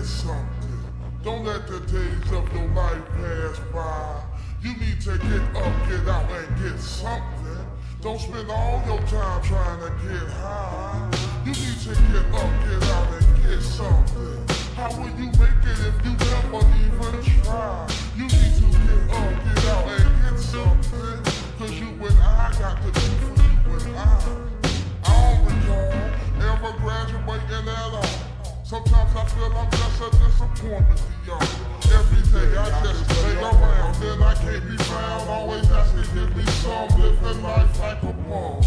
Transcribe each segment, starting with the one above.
get something. Don't let the days of your life pass by. You need to get up, get out, and get something. Don't spend all your time trying to get high. You need to get up, get out, and get something. How will you make it if you never even try? You need to get up, get out, and get something. Cause you and I got to do for you and I don't recall ever graduating at all. Sometimes I feel I'm just a disappointment to y'all. Every day I just stay around, then I can't be found. Always asking, give me some, living life like a ball.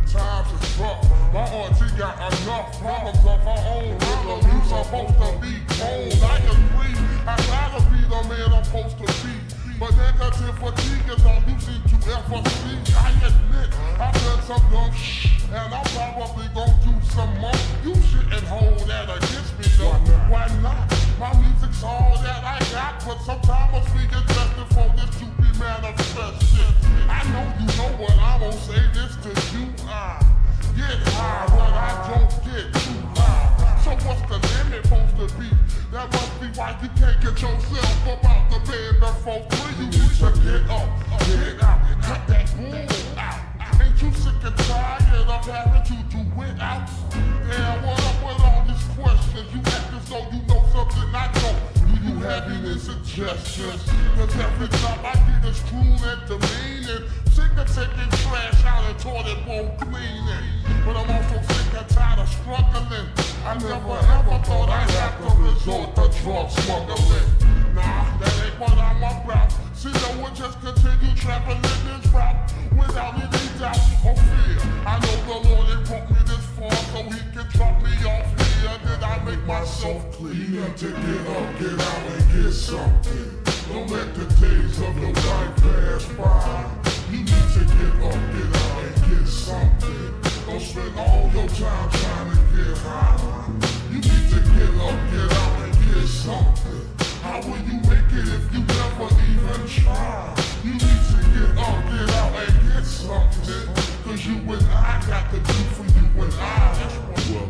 Times is rough, my auntie got enough problems of her own. Brother, you supposed to be old. I agree, I gotta be the man I'm supposed to be. But negative fatigue is all you seem to ever see. I admit, I've done some dumb shit, and I'm probably gonna do some more. You shouldn't hold that against me though. Why not? My music's all that I got, but sometimes I speak adjusted for this to be manifested. I know you know what I'm gonna say this to you. I get high, but I don't get too high. So what's the limit supposed to be? That must be why you can't get yourself up out the bed before 3. You need to get up, get out, cut that bull out. Ain't you sick and tired of having to do without? Yeah, what up with all these questions? You act as though you know something I don't. Do you have any suggestions? Cause every time I get as cruel and demeaning, sick of taking trash out and toilet bowl cleaning. But I'm also sick and tired of struggling. I never ever thought I'd have to resort to drug smuggling. Nah, that ain't what I'm about. See, no one just continue traveling this route without any doubt or fear. I know the Lord ain't brought me this far so he can drop me off here. Did I make myself clear? You need to get up, get out, and get something. Don't let the days of your life pass by. You need to get up, get out, and get something. Don't spend all your time trying to get high. You need to get up, get out, and get something. How will you make it if you never even try? You need to get up, get out, and get something. Cause you and I got to do for you and I. Well,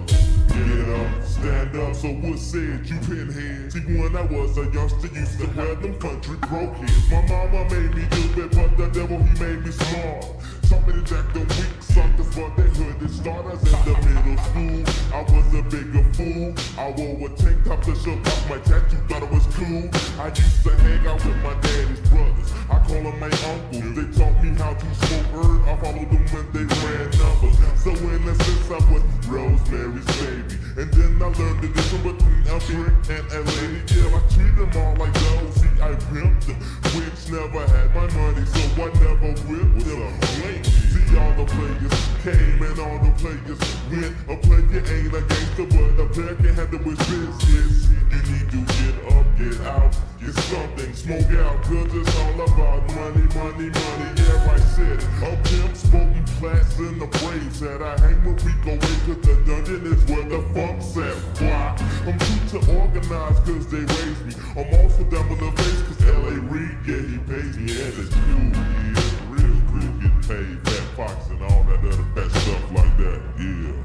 get up, stand up, so what said you pinhead? See, when I was a youngster, used to wear them country broke heads. My mama made me do it, but the devil, he made me smart. Some of the jack them weak suckers, but they hooded starters in the middle school. I was a bigger fool. I wore a tank top to show off my tattoo, thought it was cool. I used to hang out with my daddy's brothers. I call them my uncles. They taught me how to smoke herb. I followed them when they ran numbers. So in a sense, I was Rosemary's baby. And then I learned the difference between a trick and a lady. Yeah, I treat them all like those. See, I pimped them, which never had my money, so I never whipped them. See, all the players came and all the players went. A player ain't a gangster, but a player can handle his business. You need to get up, get out, get something, smoke out, cause it's all about money, money, money. Yeah, I said it. A pimp smoking plats in the braves that I hang with Rico away, cause the dungeon is where the funk's at. Why? I'm too to organize cause they raised me. I'm also down with the face cause L.A. Reid, yeah, he pays me and it's cool, yeah, real cool, get paid, Fat Fox and all that other bad stuff like that, yeah.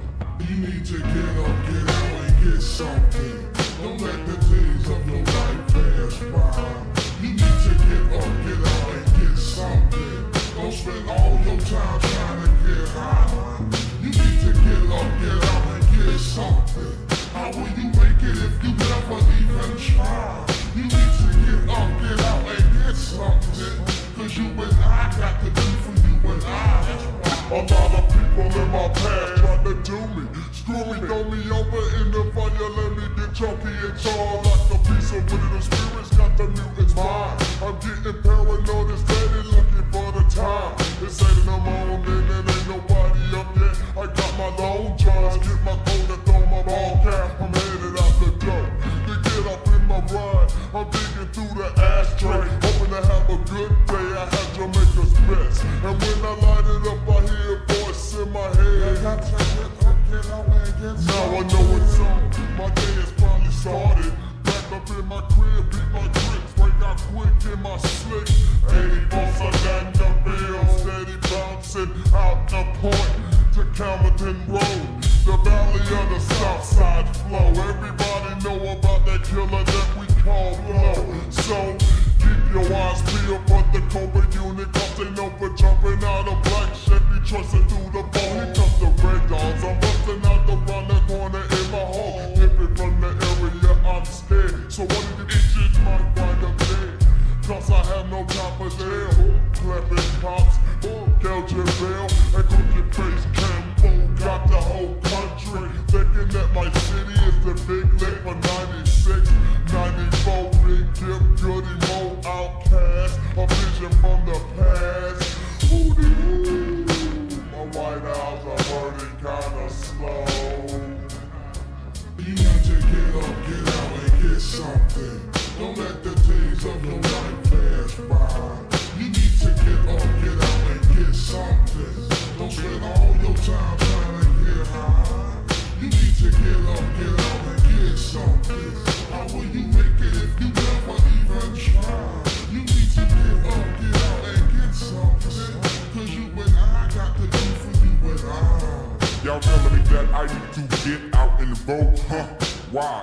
You need to get up, get out, and get something. Don't let the days of your life pass by. You need to get up, get out, and get something. Don't spend all your time trying to get high. You need to get up, get out, and get something. How will you make it if you never even try? You need to get up, get out, and get something. Cause you and I got to do for you and I. A lot of people in my past try to do me. Screw me, throw me over in the fire, let me get chunky and tall. Like a piece of wood, the spirits got the mutants mind. I'm getting paranoid and steady looking for the time. It's 8 in the morning and ain't nobody up yet. I got my long johns, get my coat and throw my ball cap. I'm headed out the door to get up in my ride. I'm digging through the ashtray, hoping to have a good day. I had Jamaica's best, and when I light it up, I hear a voice in my head. Now I know it's on. My day has probably started. Back up in my crib, beat my tricks, break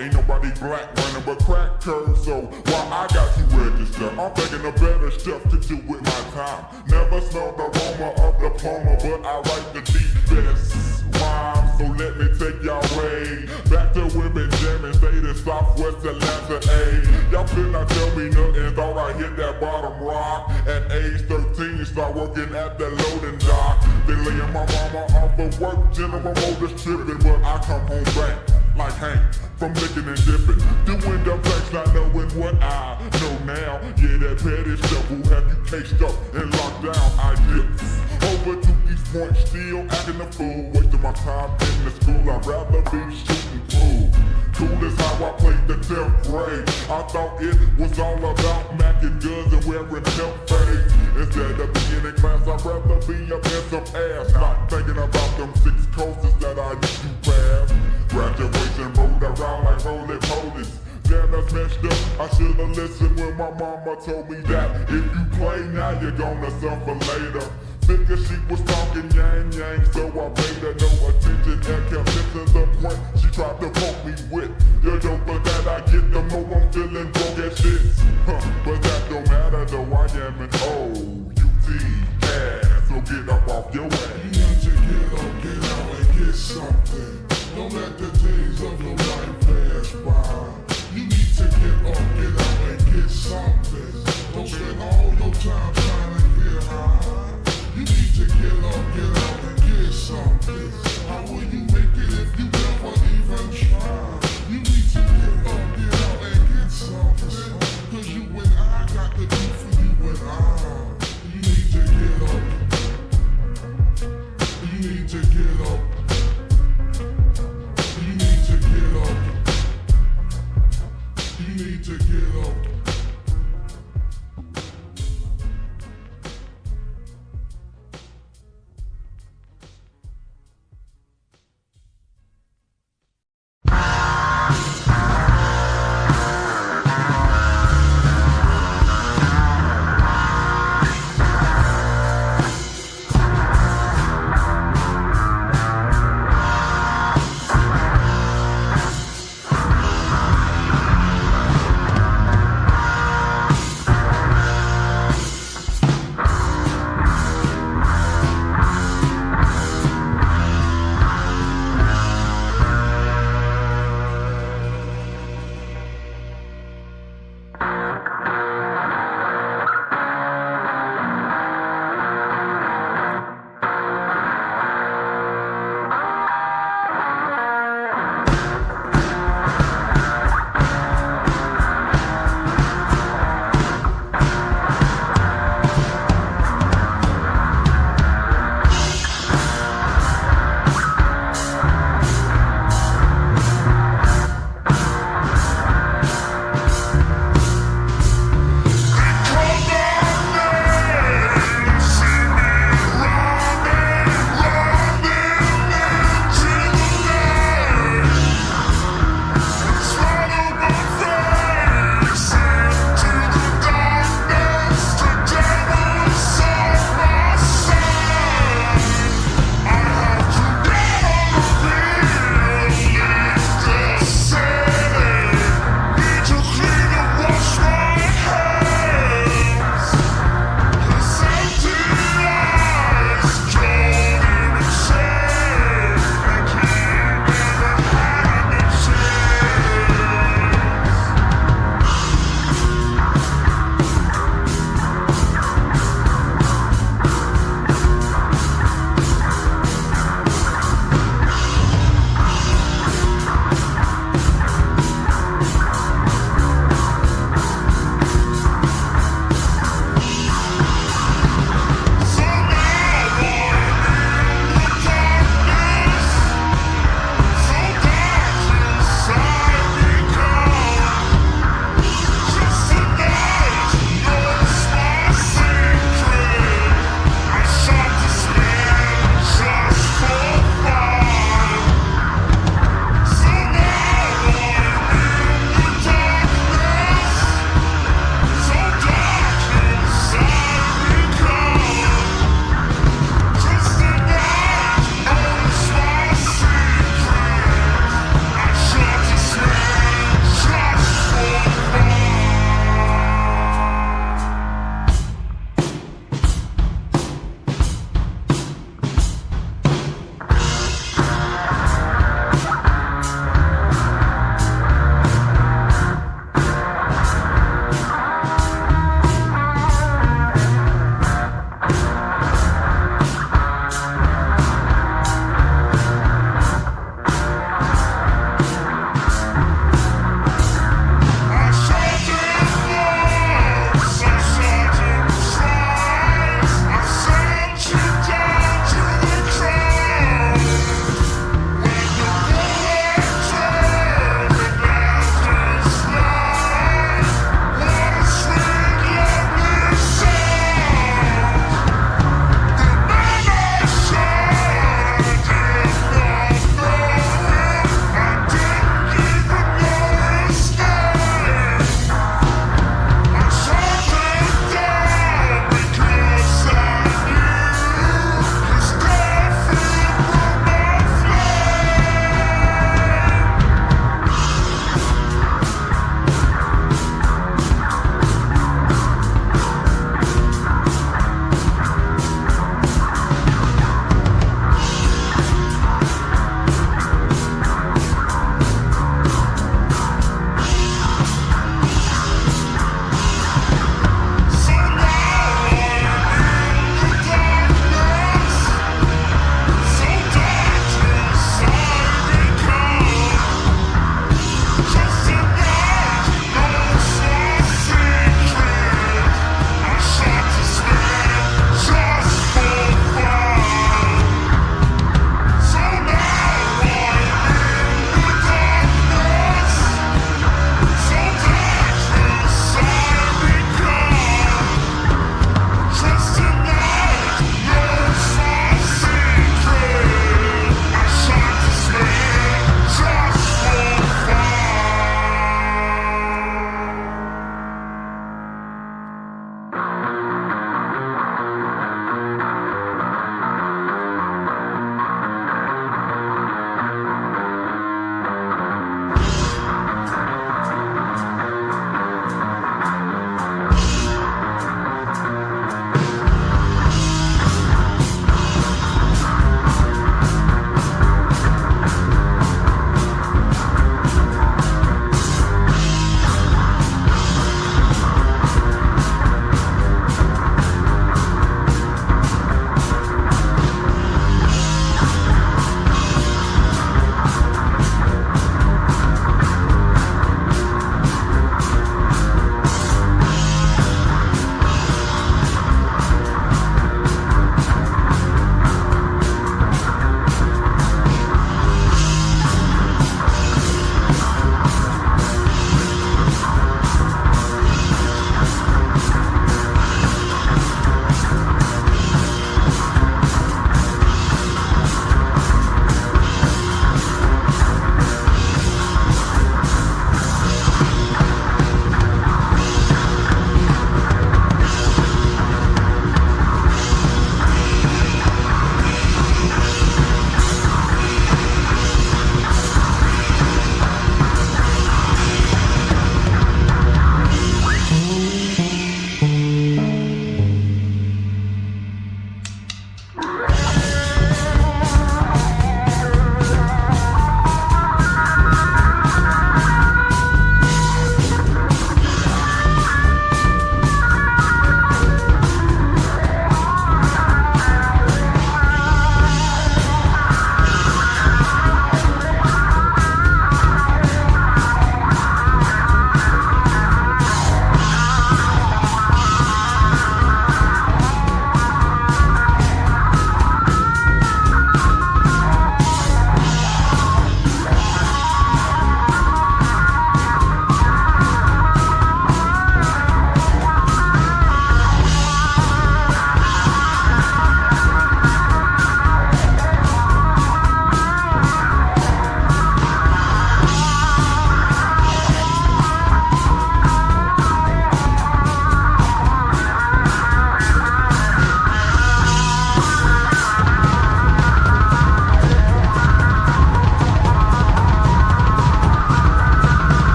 ain't nobody black running but crack curves. So while I got you registered, I'm thinking of better stuff to do with my time. Never smelled the aroma of diploma, but I write the deepest rhyme. So let me take y'all way back to women jamming, state in Southwest Atlanta, y'all could not tell me nothing, thought I hit that bottom rock. At age 13, start working at the loading dock. They laying my mama off of work, General Motors tripping, but I come home back like Hank from licking and dipping, doing dumb things, not knowing what I know now. Yeah, that petty stuff will have you cased up and locked down. I dip over to East Point, still acting a fool, wasting my time in the school. I'd rather be shooting pool. Cool as how I played the 10th grade. I thought it was all about macking guns and wearing help fades. Instead of being in class, I'd rather be up in some ass, not thinking about them 6 courses that I need to pass. Graduation rolled around like roly-polies. Damn, that's messed up. I should've listened when my mama told me that if you play now, you're gonna suffer later. Figure she was talking yang, so I paid her no attention and kept missing the point she tried to poke me with. The doper that I get, the more I'm feeling broke as shit. But that don't matter though, I am an O-U-T ass, so get up off your ass. You need to get out and get something. Don't let the days of your life pass by. You need to get out and get something. Don't spend all your time trying to get high. You need to get out and get something. How will you make it if you never even try? You need to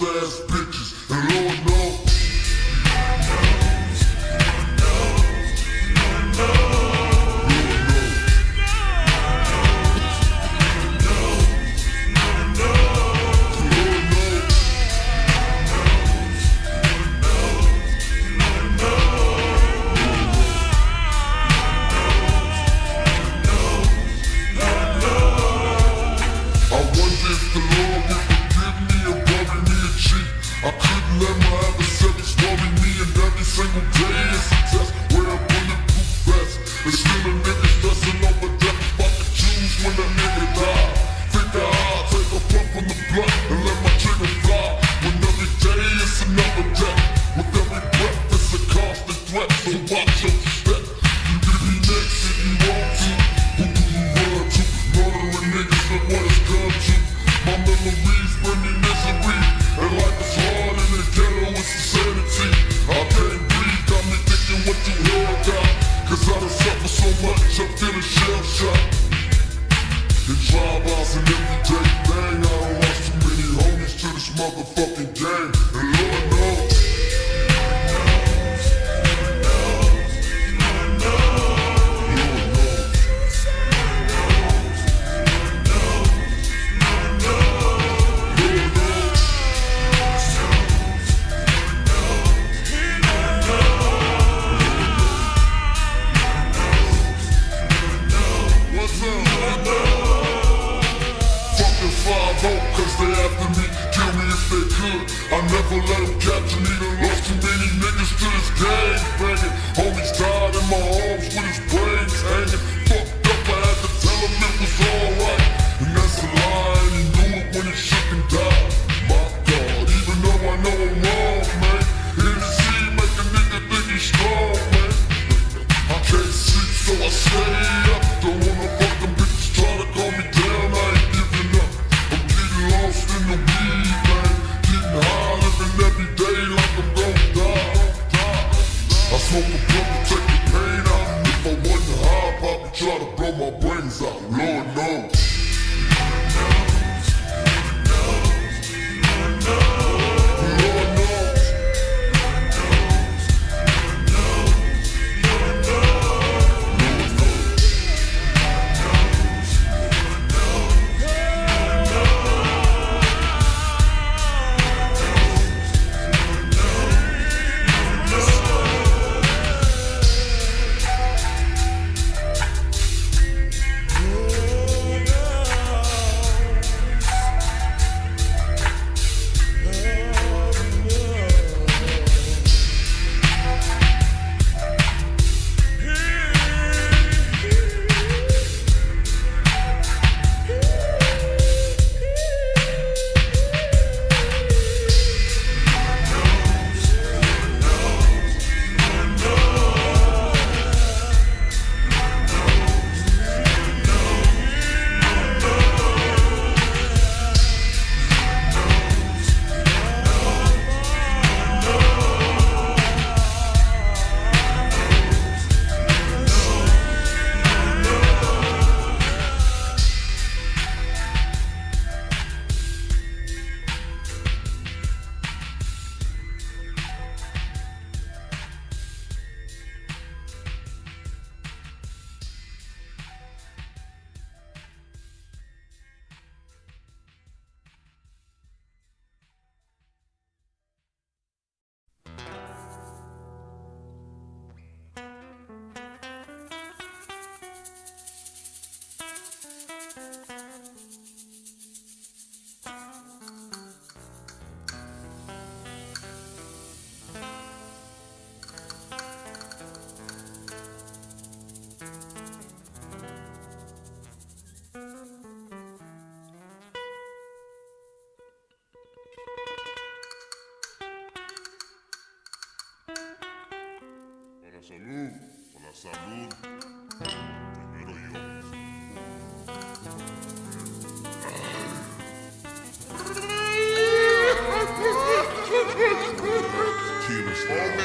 lost ass bitches. And Lord knows. Single day is a test, wear a bulletproof vest. And still a nigga stressing over death, about to choose when a nigga die. Figure I'll take a puff from the blunt and let my trigger fly. When every day is another death, with every breath it's a constant threat. So watch your step, you can be next if you want to. Who do you run to? Murdering niggas for what it's come to. My memories bring me misery, and life is hard in the ghetto, it's insanity. I can't breathe, got me thinking what you heard got. Cause I done suffered so much, I'm feeling shell-shocked. In drive-bys and everyday thing, I done lost too many homies to this motherfucking gang. And Lord knows. Cause they after me, kill me if they could. I never let them capture me, done lost too many niggas to this game banging. Homies died in my arms with his brains hanging. Fucked up, I had to tell him it was alright. And that's a lie, and he knew it when he shook and died. My God, even though I know I'm wrong, man. Hennessy make a nigga think he's strong, man. I can't sleep, so I stay up. Don't wanna fuck them bitches, try to calm me down, I ain't giving up. Lost in the weed, man. Getting high, living every day like I'm gon' die. I smoke a blunt to take the pain out. If I wasn't high, I'd probably try to blow my brains out. Lord knows. Salud, por la salud. Primero yo. Tequila style.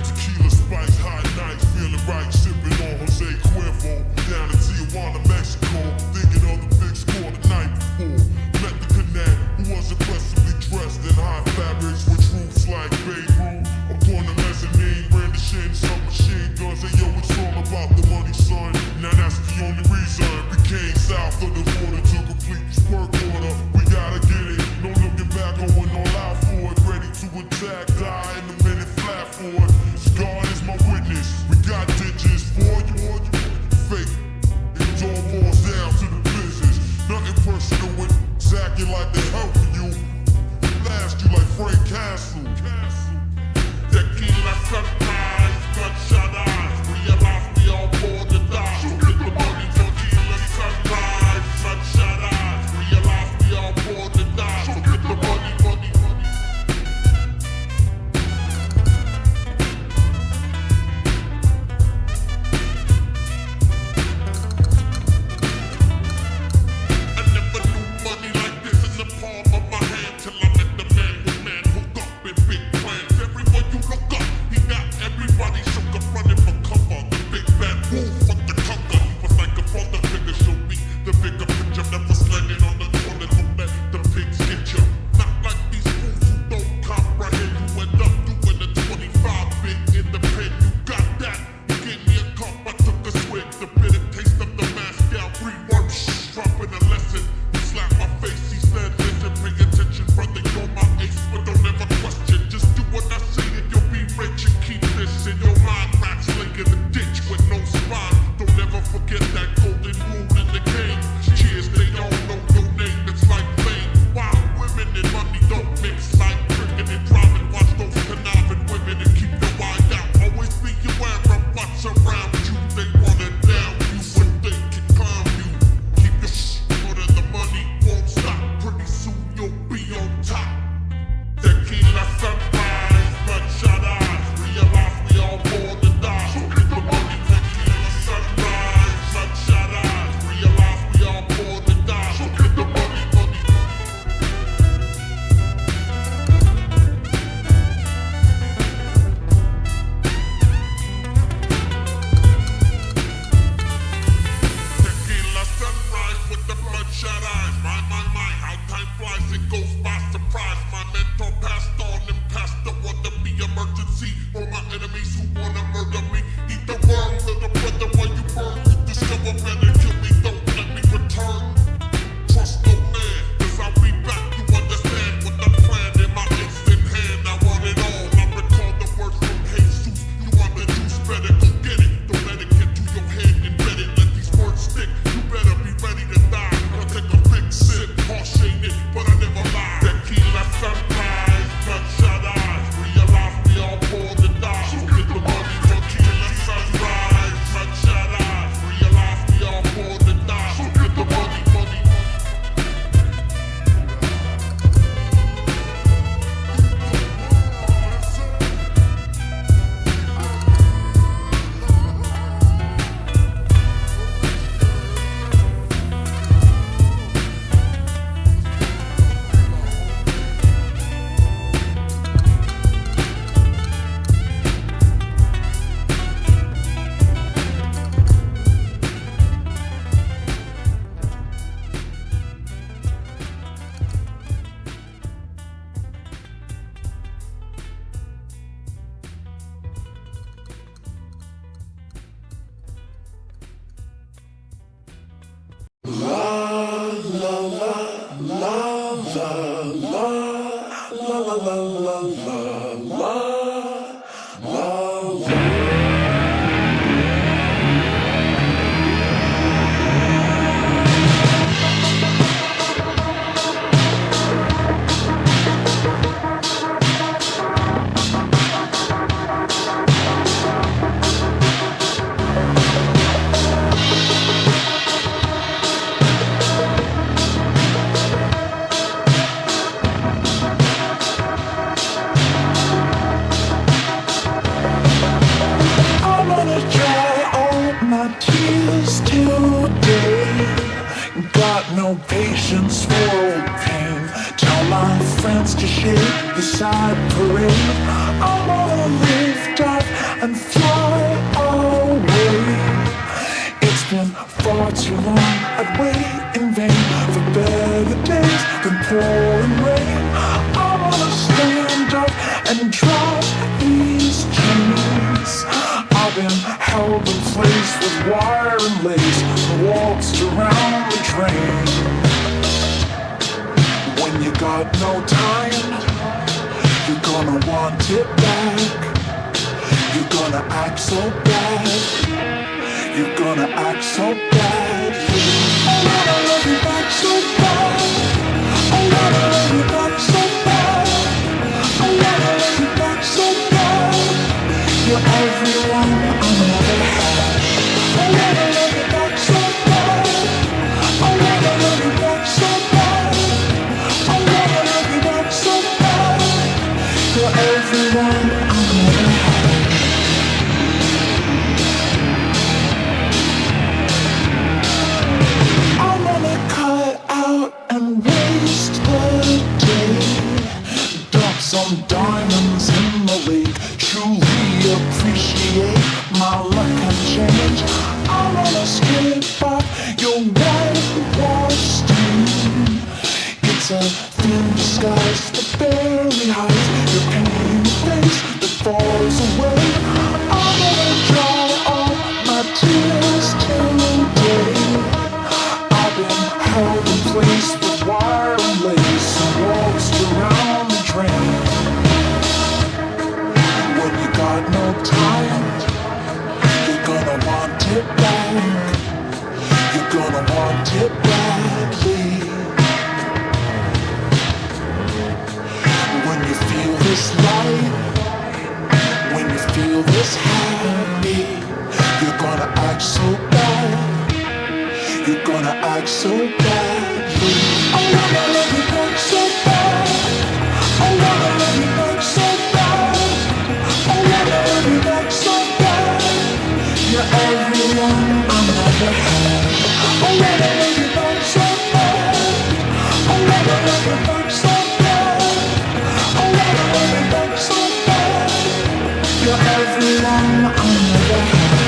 Tequila spice, hot nights, feeling right, sipping on Jose Cuervo. Down in Tijuana, Mexico, thinking of the big score the night before. Met do it. Exactly like they helping you. Blast you like Frank Castle. Tequila sunrise, bloodshot eyes. Realize we all born to die. So get the money, tequila sunrise, bloodshot eyes. Realize we all born to die. So get the money, money, money. I never knew money like this in the palm of my hand till I met the man with man hook up in big plans. Everywhere you look up, he got everybody shook up running for cover. The big bad wolf of the cover. He was like a father figure, show me the bigger picture. Never sliding on the corner, don't let the pigs get you. Not like these fools who don't comprehend. You end up doing the 25 bit in the pen. You got that? You gave me a cup, I took a swig. The bitter taste of the mask out. Reverb, dropping a lesson. He slapped my face, he said, listen, pay attention, brother, you're my ace, but don't ever question. Just do what I say and you'll be rich and keep this in your mind. Rats lake in the ditch with no spine. Don't ever forget that golden rule in the game. Cheers, they don't know your name, it's like fame. Wild women and money don't mix like drinking and driving. Watch those conniving women and keep your eye out. Always be aware of what's around you. They wanna down you so they can climb you. Keep your shit and the money won't stop. Pretty soon you'll be on top. Tequila sunrise, bloodshot eyes. Realize we all born to die. So get the money. Tequila sunrise, bloodshot eyes. Realize we all born to die. So get the money, money, money. Tequila sunrise with the bloodshot eyes. My, how time flies, it goes by surprise. My mentor passed on and passed the one to be emergency. For my enemies who wanna murder me, eat the world, little brother, while you burn. Discover better, kill me, don't let me return. Trust no man, cause I'll be back, you understand what the plan in my instant hand. I want it all, I recall the words from Jesus. You want the juice, better go get it. Don't let it get to your head, embed it, let these words stick. You better be ready to die. I'll take a big sip, harsh ain't it, but I never lie. Tequila sunrise, bloodshot eyes. Realize we all born to die. So get the money. Tequila sunrise, bloodshot eyes. Realize we all born to die. So get the money, money, money. Side parade, I'm gonna lift up and fly away. It's been far too long, I'd wait in vain for better days than pouring rain. I wanna stand up and drop these chains. I've been held in place with wire and lace, waltzed around the train. When you got no time, you're gonna want it back. You're gonna act so bad. You're gonna act so bad. wanna love you back so bad. I wanna love you back so bad. I wanna love you back so bad. You're everyone I never had. I wanna love you back so bad. I wanna love you back so bad. I wanna love you back so bad. You're everyone I never had. I wanna cut out and waste the day. Dump some diamonds in the lake. Truly appreciate my luck and change. I wanna skip off your whitewash stain. It's a thin disguise that barely hides your pain face that falls away. I wanna dry all my tears today. I've been held in place with wire and lace and walls around the drain. When you got no time, you're gonna want it back. You're gonna want it badly. When you feel this light, when you feel this happy, you're gonna act so bad. You're gonna act so badly. I wanna love you back so bad. I wanna love you back so bad. I wanna love you back so bad. You're everyone I never had. I wanna love you back so bad. I wanna love you back so bad. I wanna love you back so bad. You're everyone I never had.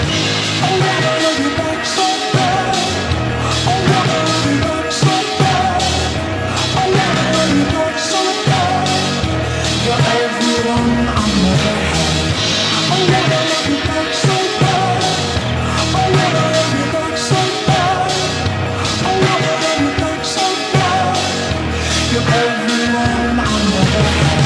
I wanna love you back so bad. I wanna love you back so bad. I wanna love you back so bad. You're everyone I never had. I wanna love you back so bad. I wanna love you back so bad. I wanna love you back so bad. You're everyone I never had.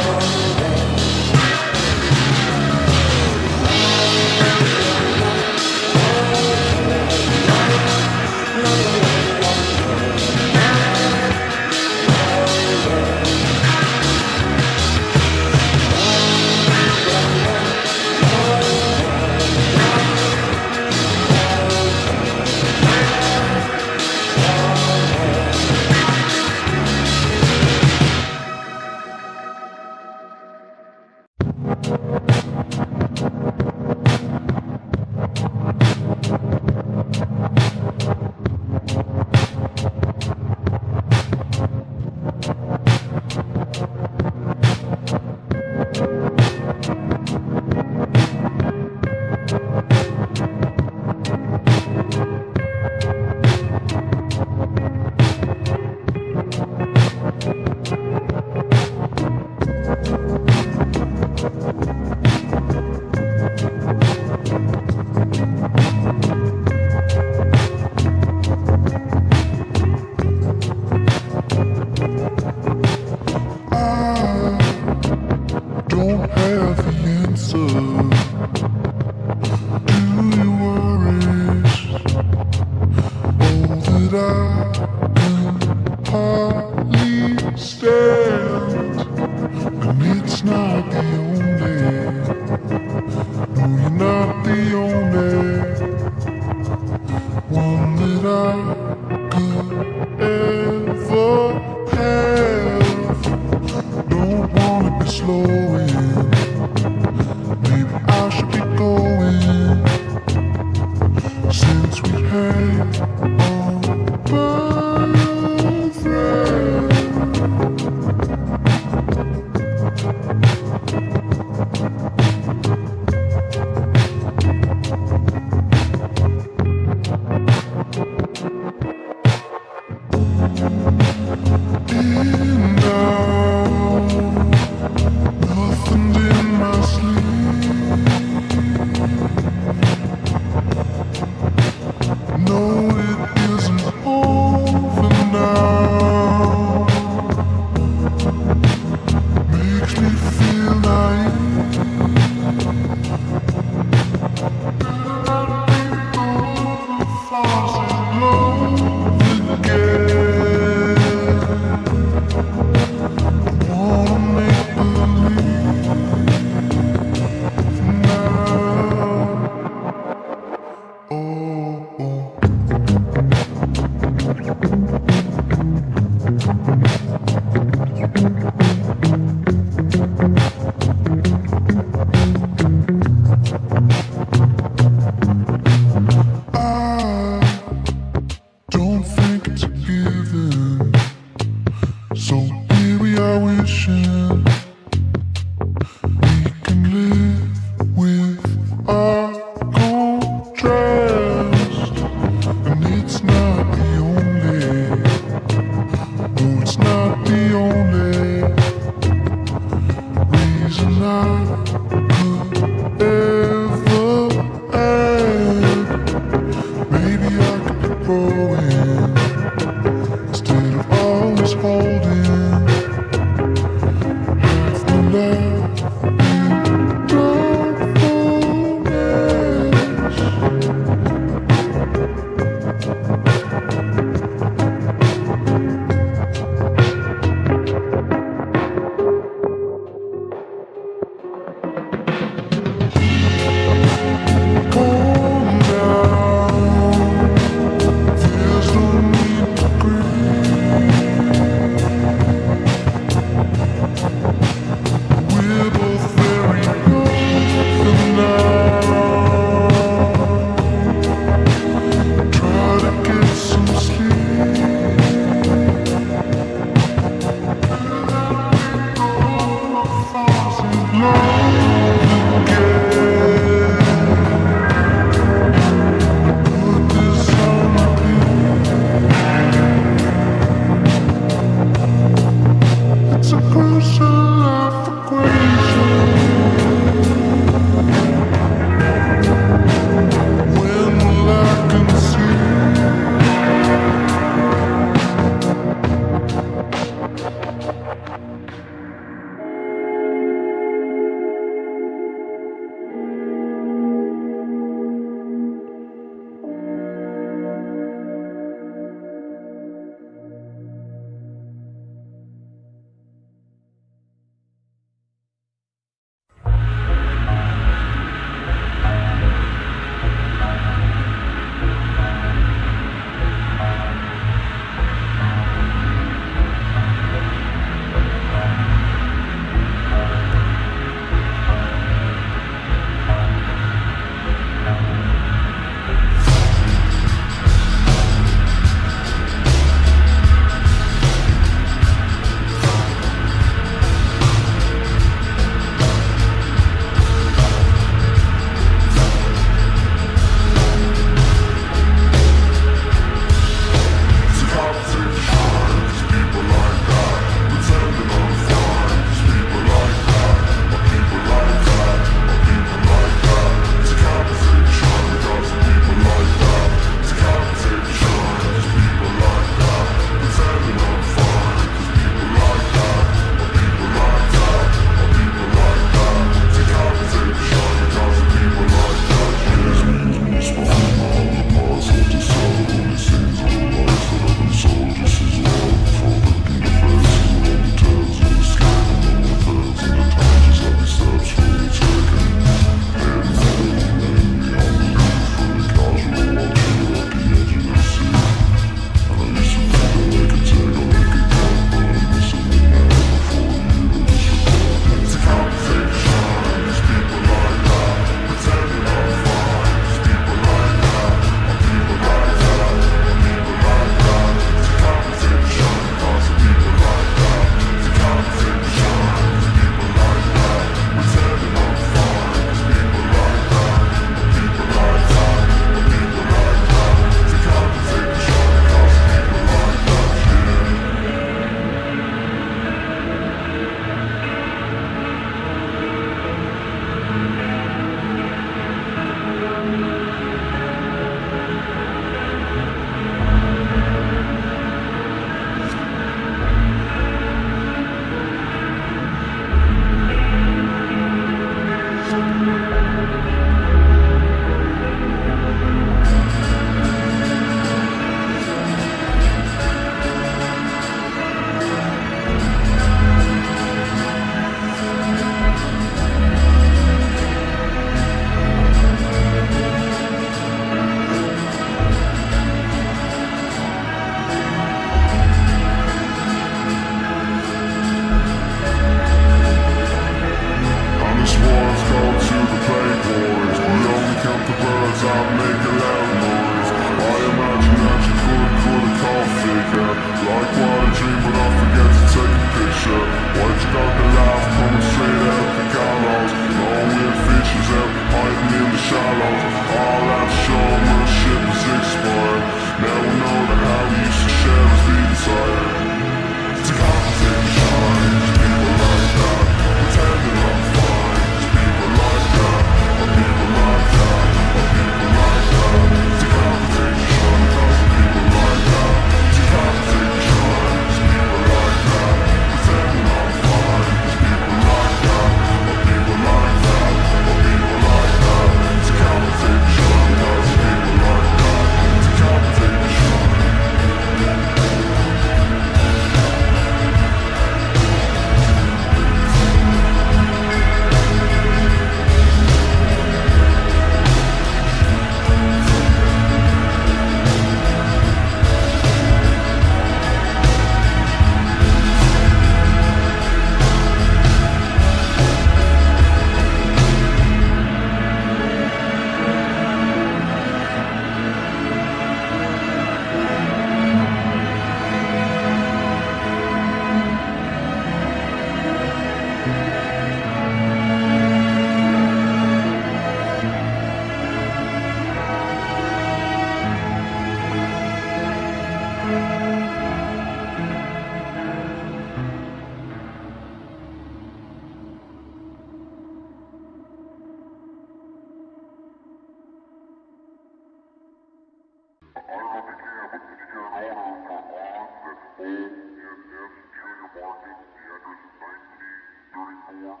How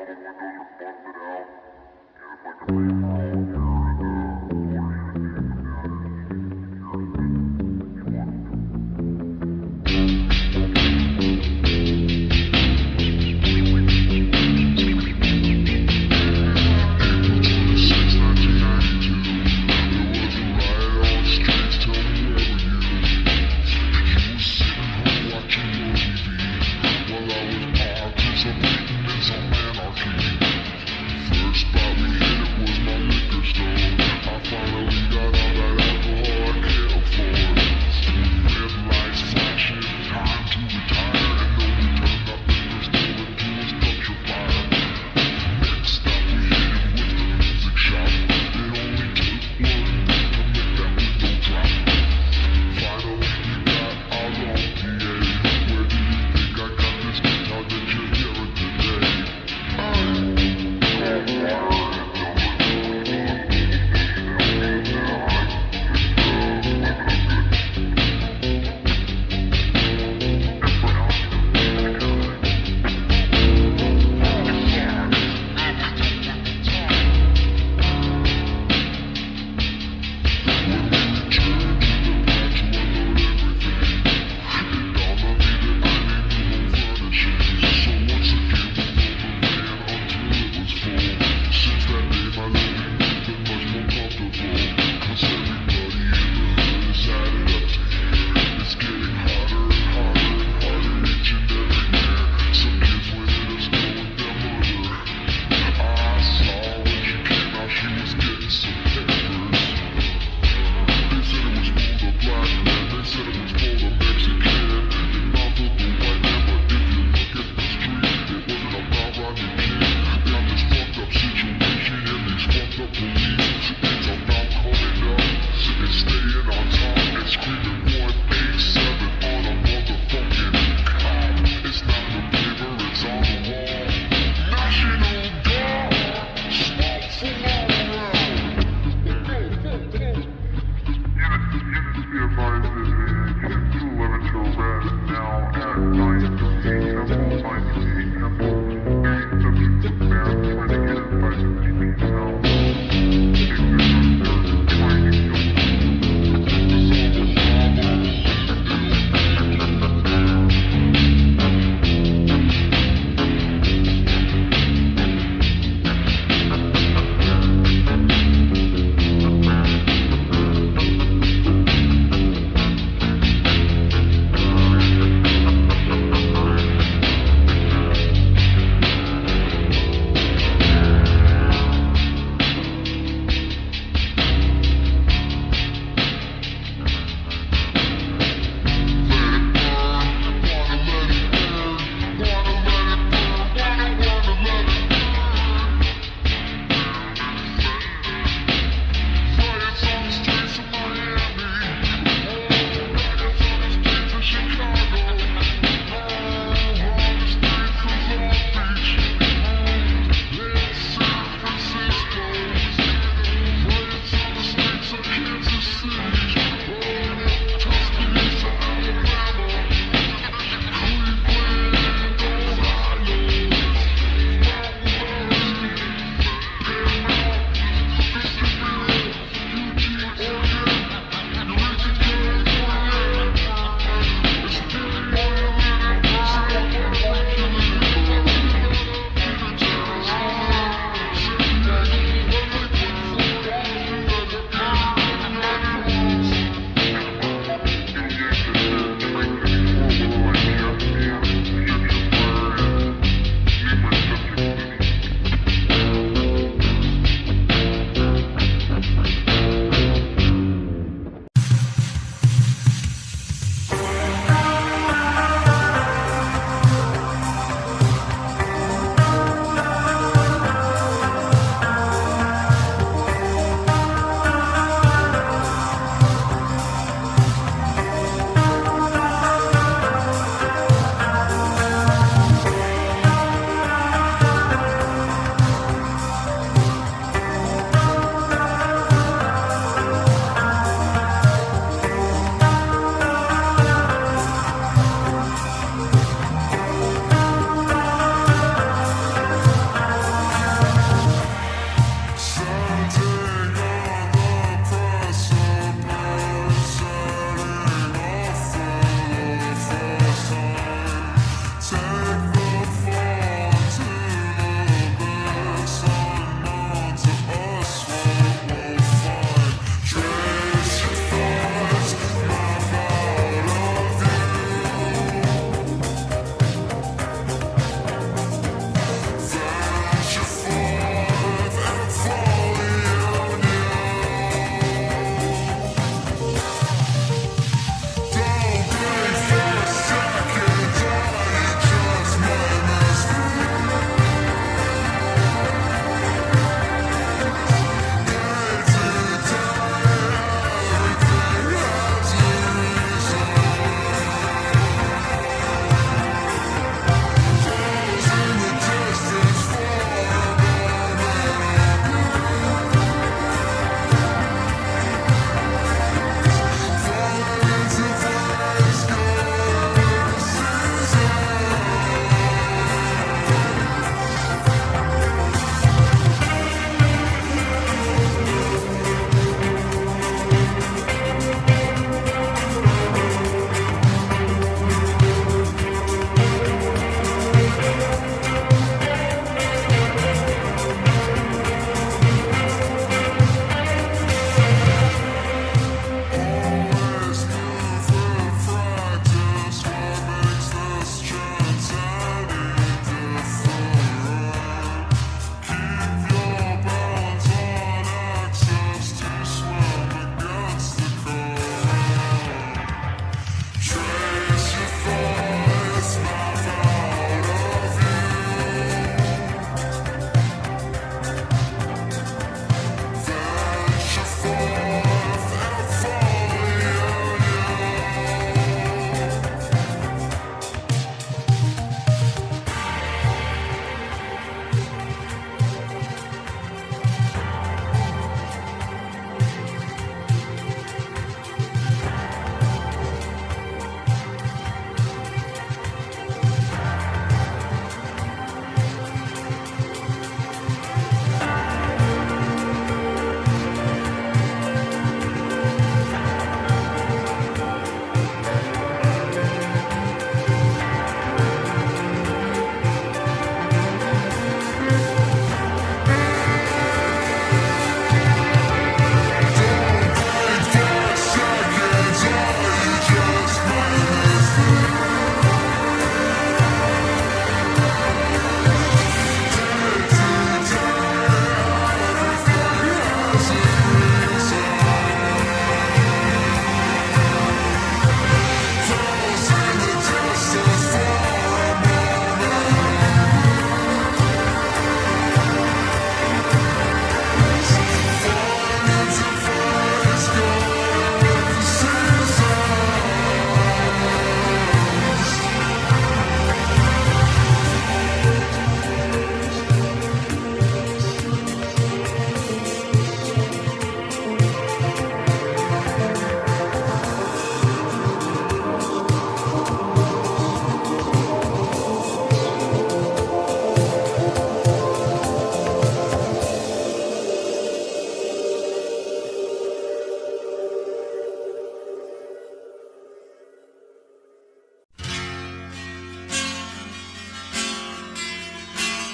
did you hear it today?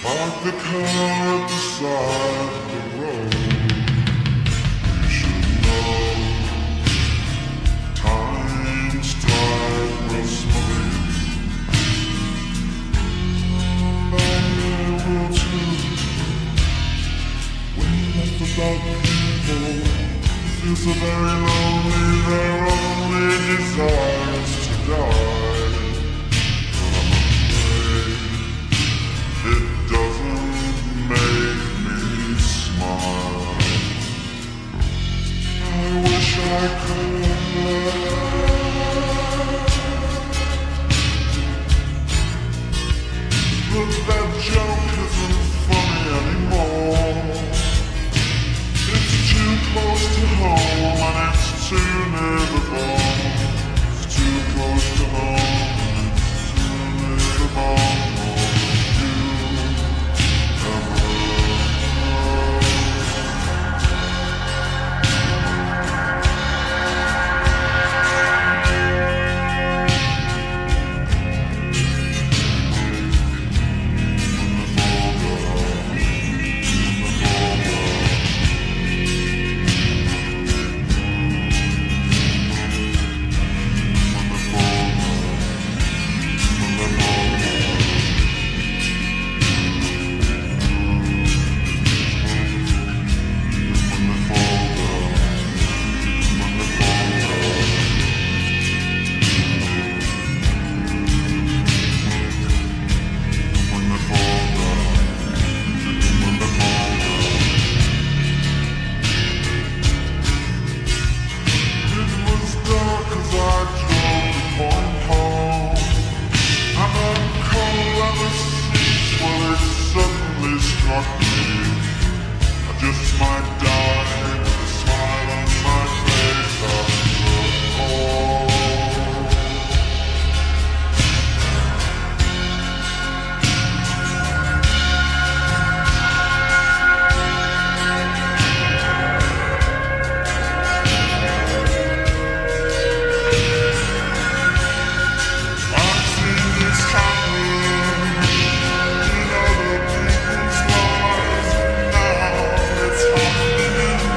Park the car at the side of the road. You should know time's tide will smother you. And I will too. When life about people feels so very lonely, their only desire is to die. It doesn't make me smile. I wish I could. But that joke isn't funny anymore. It's too close to home and it's too near the bone. It's too close to home and it's too near the bone. It's happening.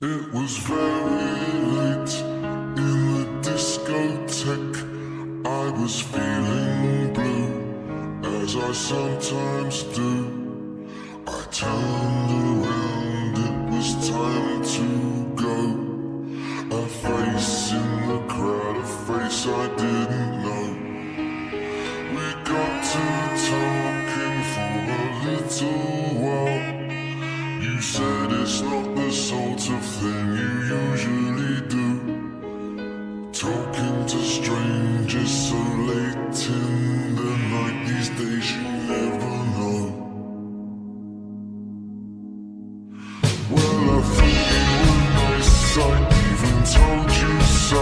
It was very late in the discotheque. I was feeling blue, as I sometimes do. I turned around, it was time to go. A face in the crowd, a face I didn't know. We got to talking for a little while. You said it's not the sort of thing you usually do. Talking to strangers so late in the night, these days you never know. Well, I thought you were nice, I even told you so.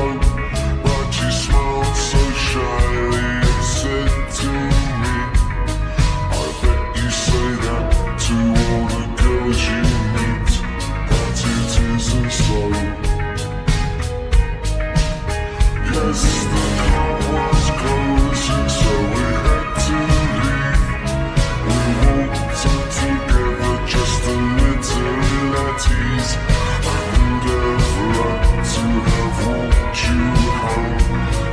But you smiled so shyly and said to me, I bet you say that to all the girls you meet, that it isn't so. Yes, the club was closing, so we had to leave. We walked up together, just a little at ease. I would have liked to have walked you home,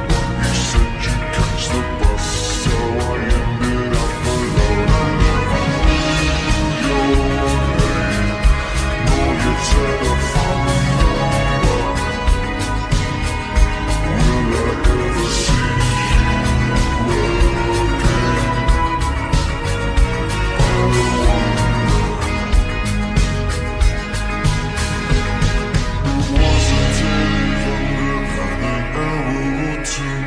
but you said you'd catch the bus, so I ended up alone. I never knew your name, nor your telephone number. Will I ever see you again? I wonder. It wasn't even about an hour or two.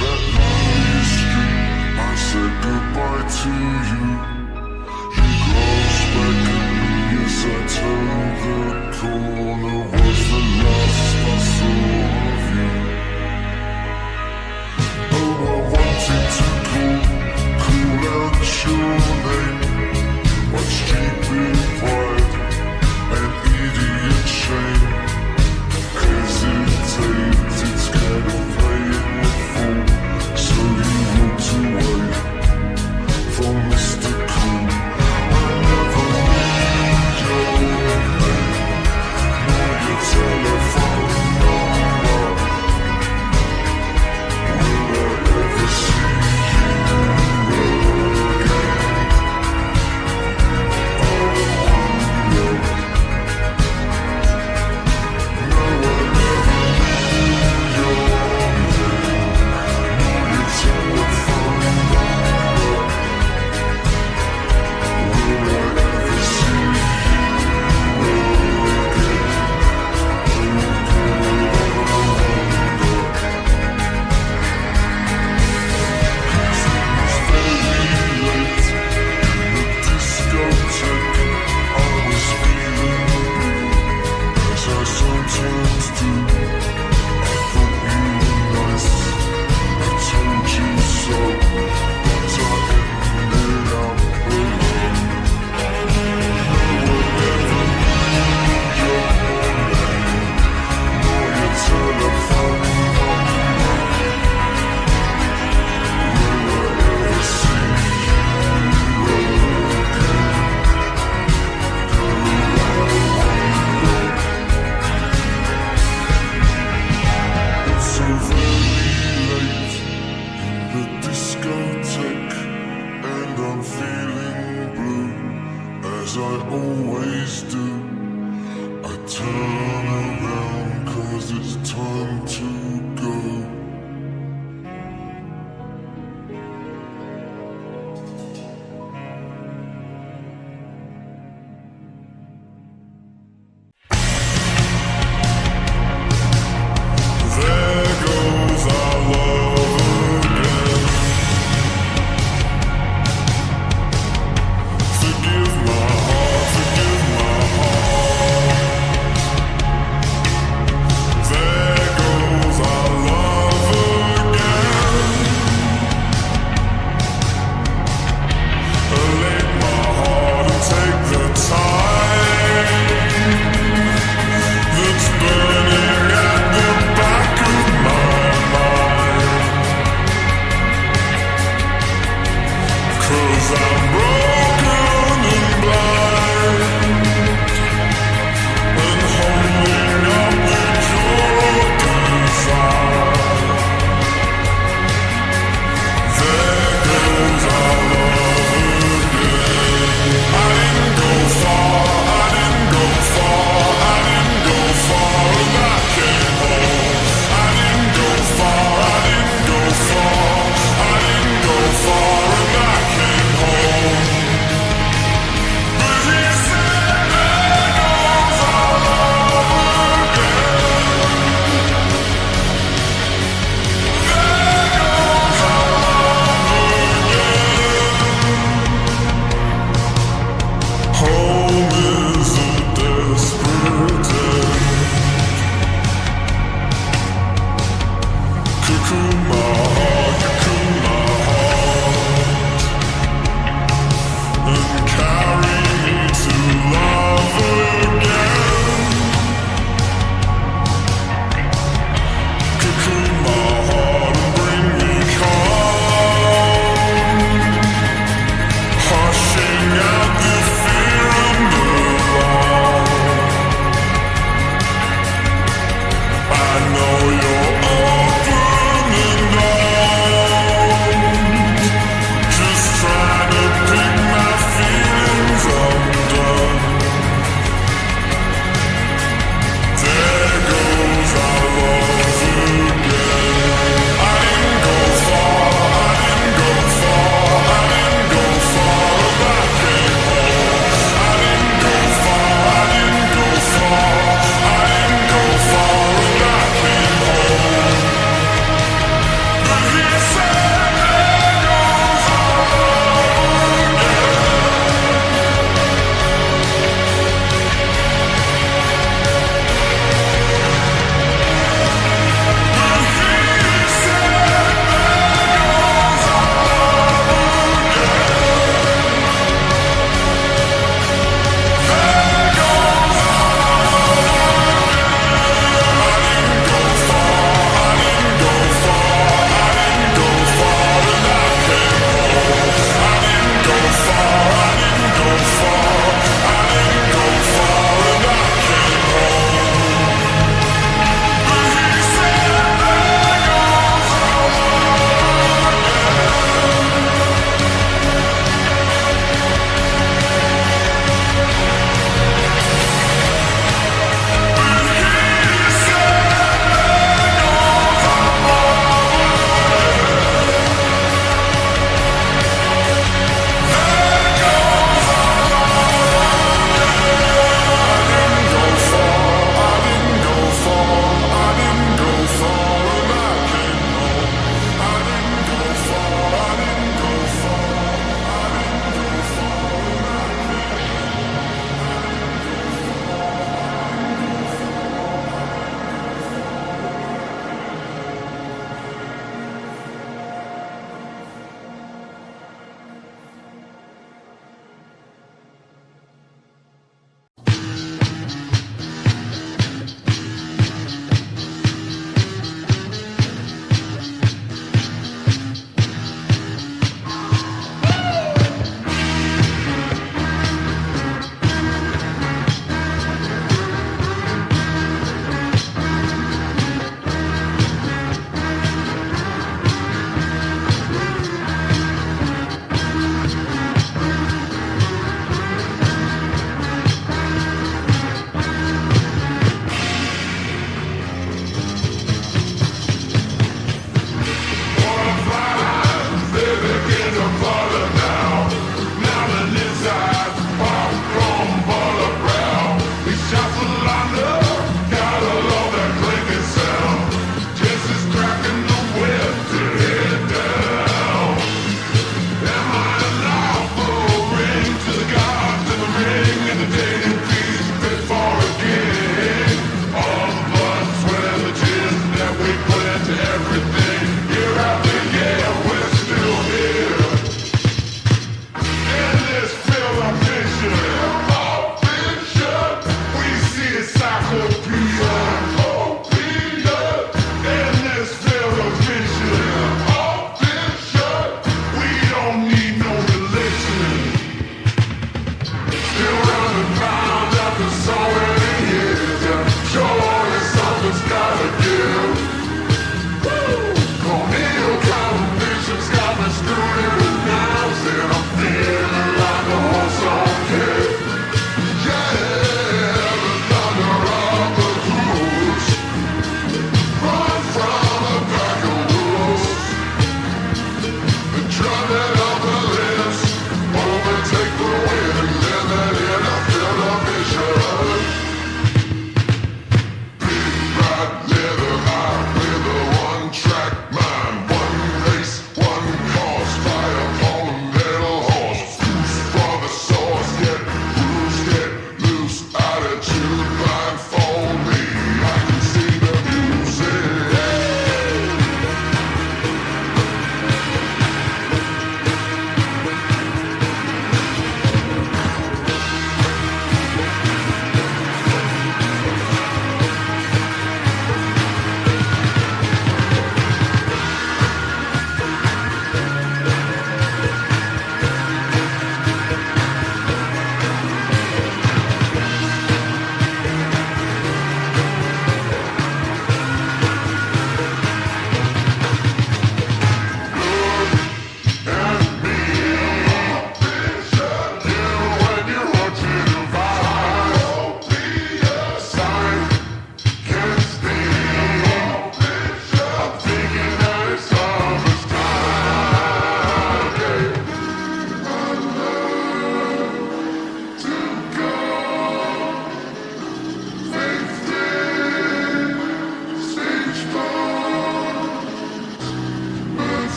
That lonely street, I said goodbye to you. You glanced back at me as I turned the corner. Was the last I saw of you. Oh, I wanted to call out your name. But stupid pride and idiot shame hesitated, scared of playing the fool. So you walked away from Mr. Cool. I never knew your name, nor your telephone number. Will I ever see you again? I wonder. No, I never knew your name, nor your telephone number. Will I ever see you again? As I always do, I turn around 'cause it's time to go. There goes our love again. Forgive my heart, forgive my heart. There goes our love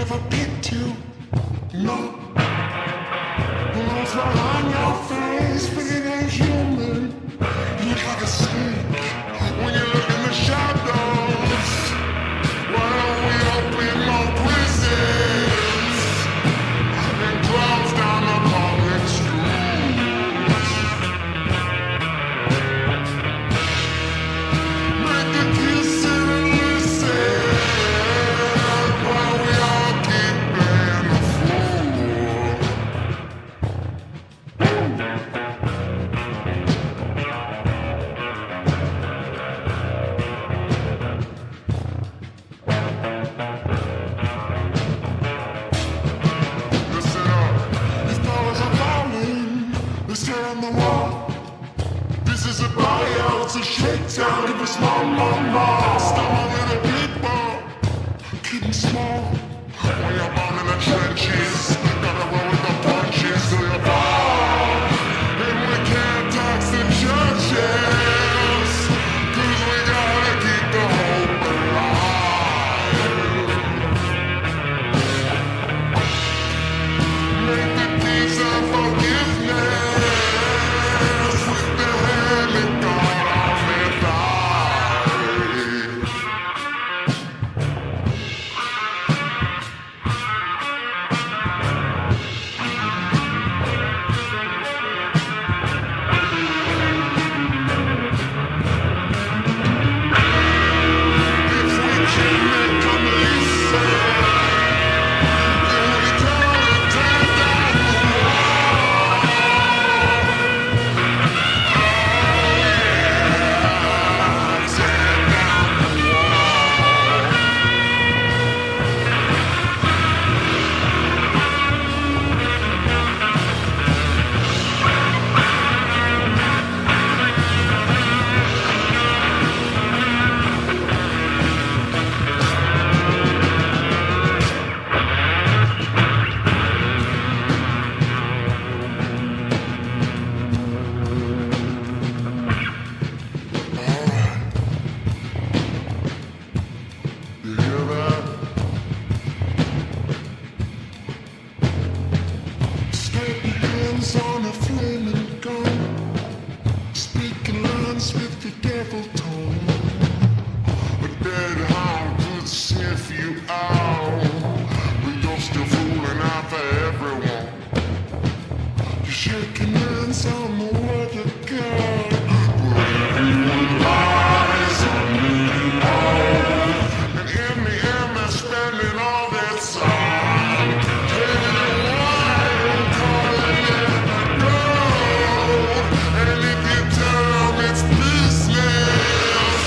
ever picked you. No. It's right on your face, but it ain't human. You look like a snake when you look in the shadows. Why don't we open more prisons and close down the public schools? Make the kids sit and listen while we all keep playing the fool. Listen up, these powers are falling. Let's tear on the wall. This is a buyout, it's a shakedown. Give us more. Stumble with a big ball, keep 'em small. When you're born in the trenches, gotta roll with the punches till you fall. And we can't tax the judges, 'cause we gotta keep the hope alive. Make the deeds of forgiveness with the hand that God on their thigh. If we can make them listen, then we gotta tear down the wall. Tear down the wall. You hear that? Spread your hands on a flaming gun, speaking lines with the devil tone. A dead hound could sniff you out, but you're still fooling out for everyone. You're shaking hands on the word of God, but everyone lies on me. And in the end, they're spending all their time taking it wild, calling it gold. And if you tell them it's business,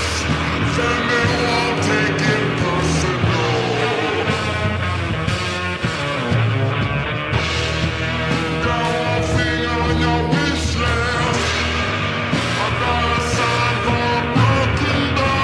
then they won't take it personal. Got one thing on your wish list. I got a sign called Broken Dawn.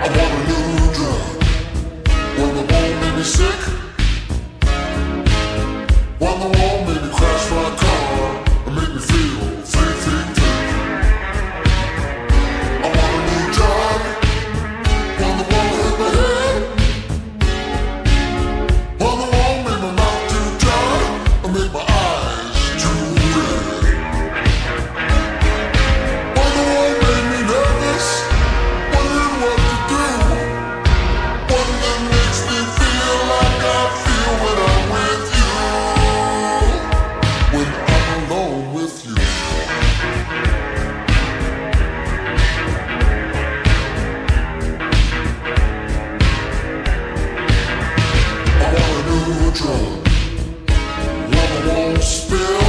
I want a new drug, one that won't make me sick, one that won't make me crash my car and make me feel tick. I want a new drug, one that won't hit my head, one that won't make my mouth too dry and make my eyes too red, one that won't make me nervous, wondering what to do. One that makes me feel like I feel when I'm with you. When I'm alone with you. I want a new drug, one that won't spill,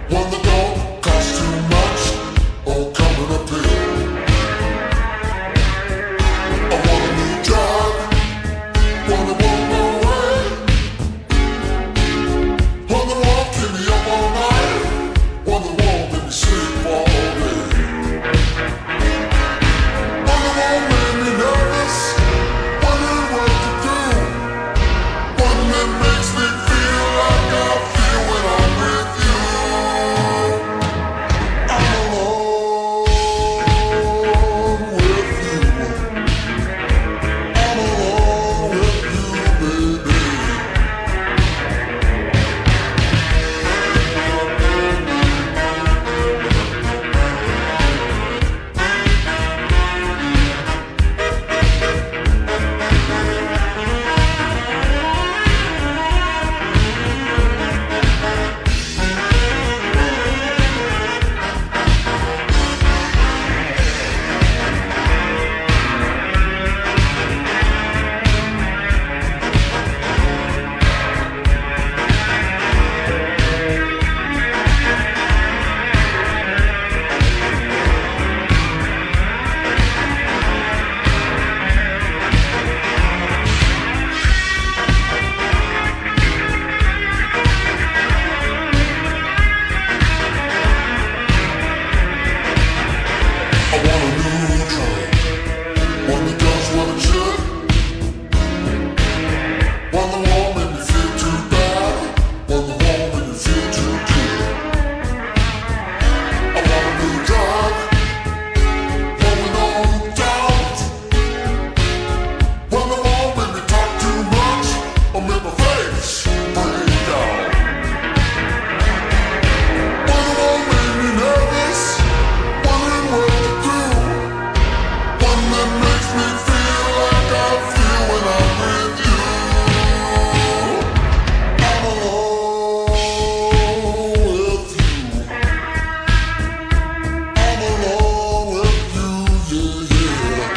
one that don't cost too much it should. When the war made me feel too bad. When the war made me feel too good. I want a new job. Going on doubt. When the war made me talk too much. Or make my face break out. When the war made me nervous. Wondering what to do. One that makes me feel like I feel when I'm with you. I'm alone with you. I'm alone with you, yeah, yeah.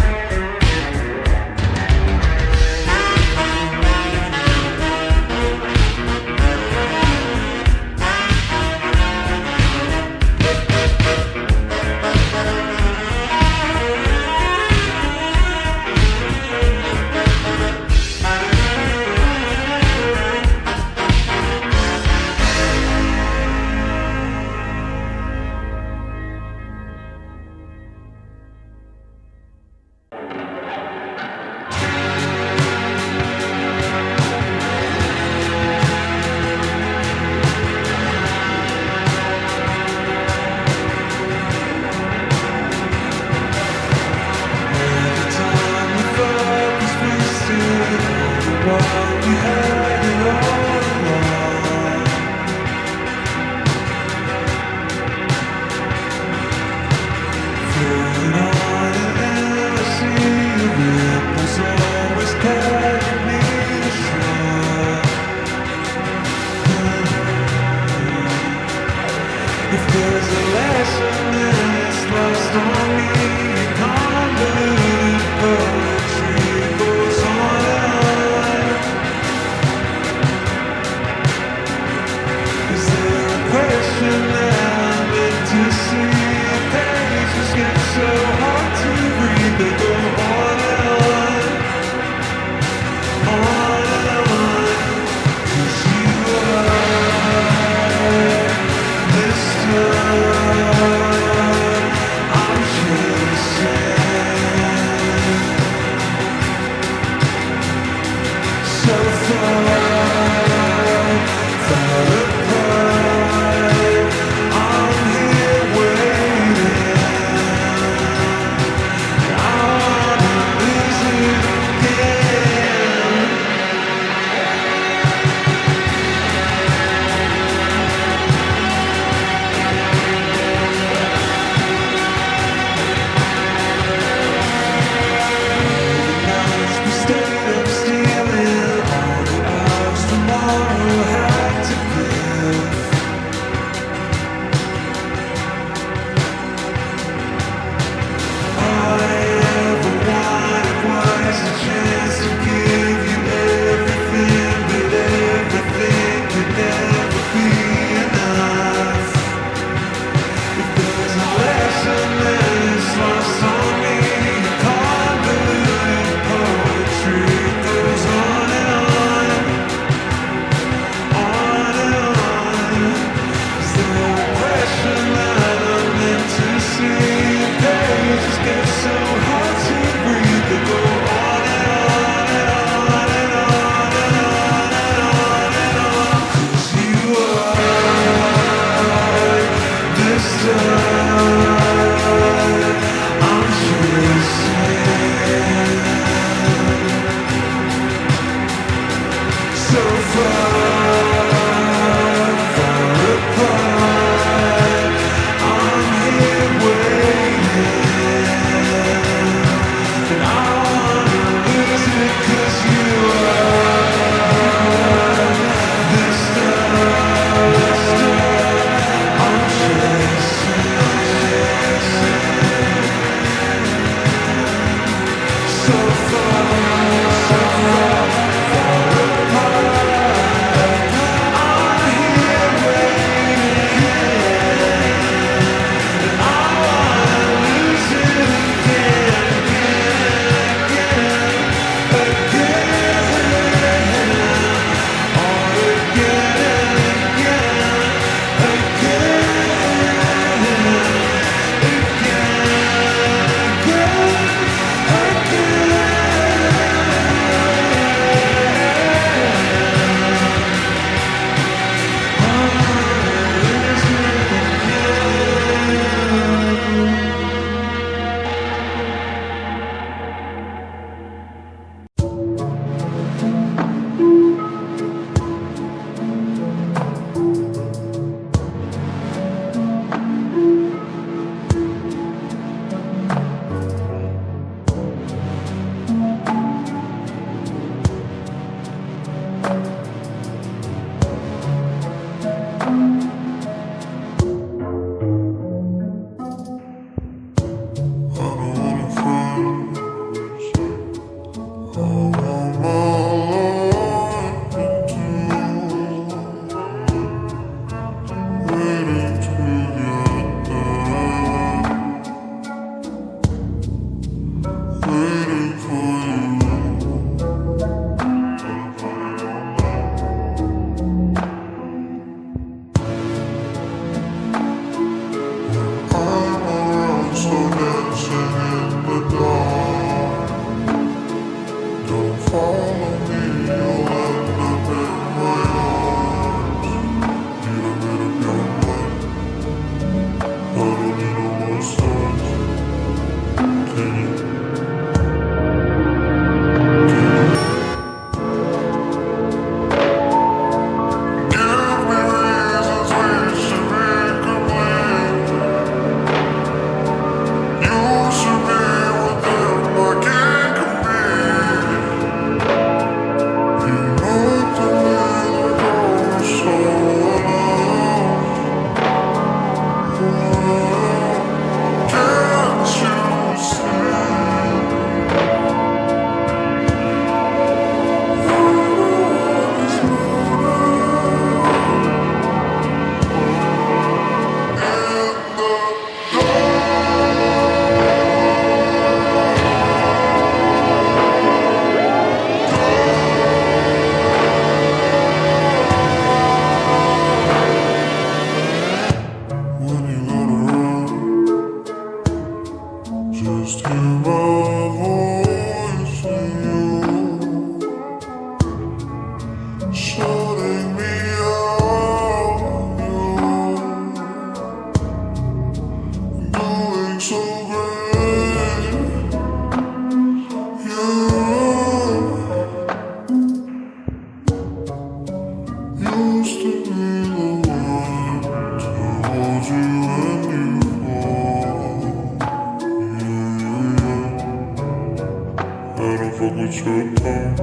with your tongue.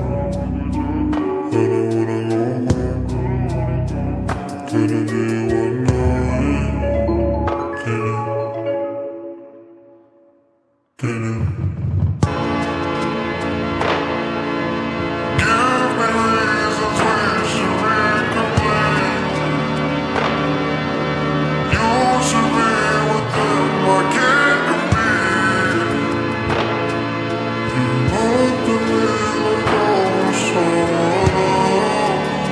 I don't wanna go home. Could it be one night? Can it? Give me reasons we should recomplain. You should be with them, I can't compete. You want to live alone, so alone.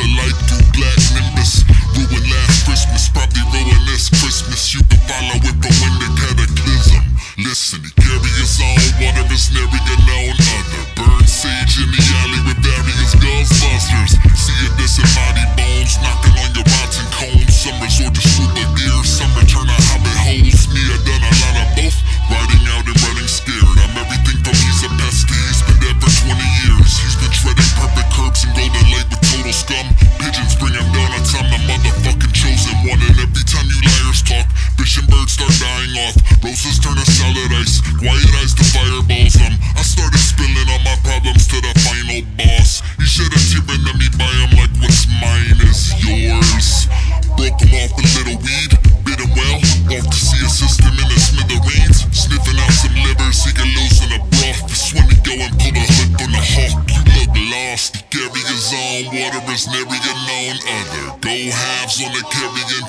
of light through black nimbus. Ruin last Christmas, probably ruin this Christmas. You can follow it, but when the cataclysm. Listen, he carry his own, one of his nary unknown other. Burn sage in the alley with various ghostbusters. See it, this and body bones, knocking on your rotten cones. Some resort to scuba gear, some return to hobbit holes. Me, I done a lot of both, riding out and running scared. I'm everything from he's a pesky, he's been dead for 20 years. He's been shredding perfect curbs and golden lake with total scum. Pigeons bring him down, I'm the motherfucking chosen one. And every time you liars talk, fish and birds start dying off. Roses turn to solid ice, quiet eyes to fireballs. I started spilling all my problems to the final boss. He should have given to me by him like what's mine is yours. Broke him off a little weed, bit him well, off to see a system in the smithereens. Sniffing out some livers, he can lose in a broth. That's when he go and pull the hood from the hawk. You look lost, he carry his own, water is nary a known other. Go halves on the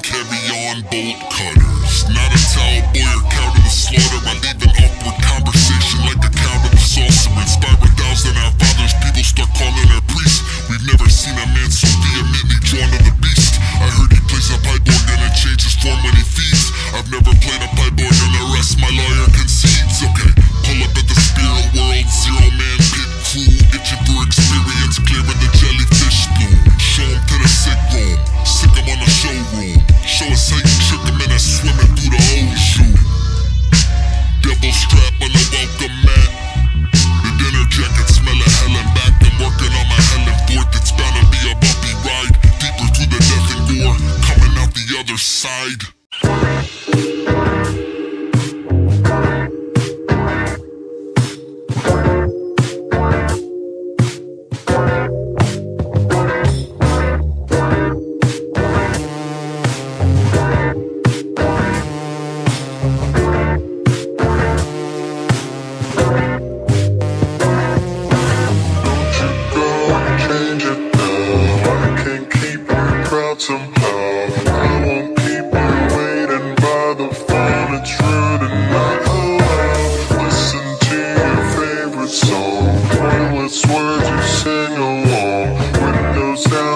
carry on bolt cutters. Not a towel boy or cow to the slaughter. I leave an awkward conversation like a cow to the saucer. Inspire 1,000 our fathers, people start calling her priest. We've never seen a man so vehemently drawn to the beast. I heard he plays a pipe organ and changes form when he feeds. I've never played a pipe organ, the rest my lawyer concedes. Okay, pull up at the spirit world, zero man pit crew. Itching for experience, clearing the jellyfish spoon. Show him to the sick room, sick him on the showroom. Show us how you trick him in a swimming through the ocean. Devil strap on the welcome mat. The dinner jacket smell of hell and back. I'm working on my hell and forth. It's bound to be a bumpy ride. Deeper through the death and gore, coming out the other side. Somehow I won't keep you waiting by the phone. It's rude and not allowed. Listen to your favorite song, pointless words you sing along. Windows down.